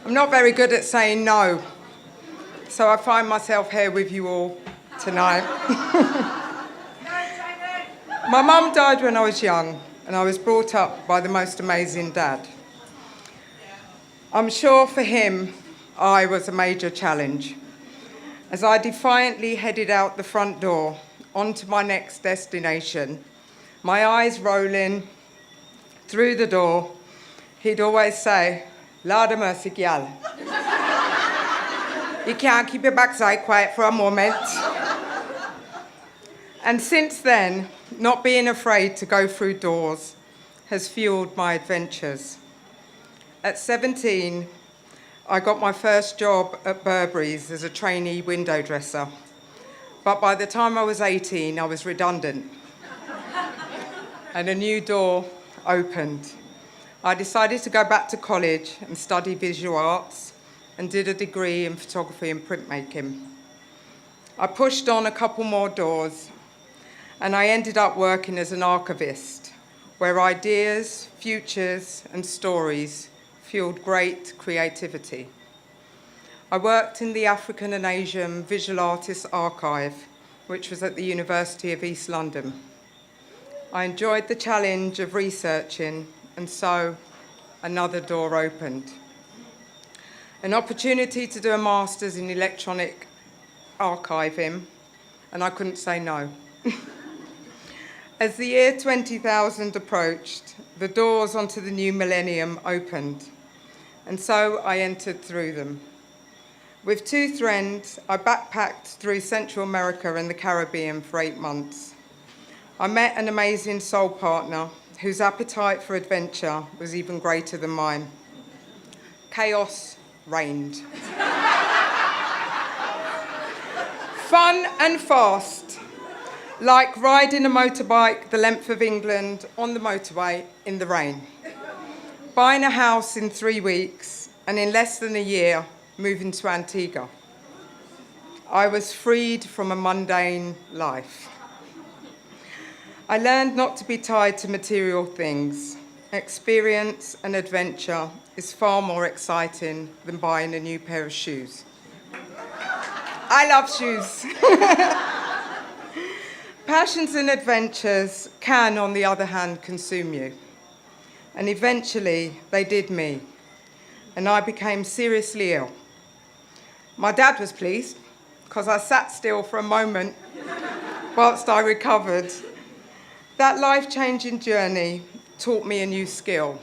I'm not very good at saying no, so I find myself here with you all tonight. My mum died when I was young, and I was brought up by the most amazing dad. I'm sure for him, I was a major challenge. As I defiantly headed out the front door onto my next destination, my eyes rolling through the door, he'd always say, "Lord of mercy, gal. You can't keep your backside quiet for a moment." And since then, not being afraid to go through doors has fueled my adventures. At 17, I got my first job at Burberry's as a trainee window dresser. But by the time I was 18, I was redundant. And a new door opened. I decided to go back to college and study visual arts and did a degree in photography and printmaking. I pushed on a couple more doors and I ended up working as an archivist, where ideas, futures and stories fueled great creativity. I worked in the African and Asian Visual Artists Archive, which was at the University of East London. I enjoyed the challenge of researching, and so another door opened. An opportunity to do a master's in electronic archiving, and I couldn't say no. As the year 20,000 approached, the doors onto the new millennium opened, and so I entered through them. With 2 friends, I backpacked through Central America and the Caribbean for 8 months. I met an amazing soul partner whose appetite for adventure was even greater than mine. Chaos reigned. Fun and fast, like riding a motorbike the length of England on the motorway in the rain. Buying a house in 3 weeks, and in less than a year, moving to Antigua. I was freed from a mundane life. I learned not to be tied to material things. Experience and adventure is far more exciting than buying a new pair of shoes. I love shoes. Passions and adventures can, on the other hand, consume you. And eventually, they did me, and I became seriously ill. My dad was pleased, because I sat still for a moment whilst I recovered. That life-changing journey taught me a new skill,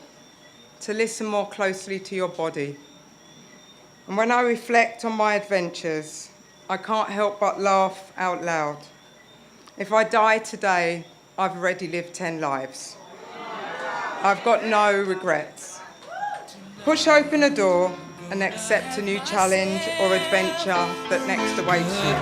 to listen more closely to your body. And when I reflect on my adventures, I can't help but laugh out loud. If I die today, I've already lived 10 lives. I've got no regrets. Push open a door and accept a new challenge or adventure that next awaits you.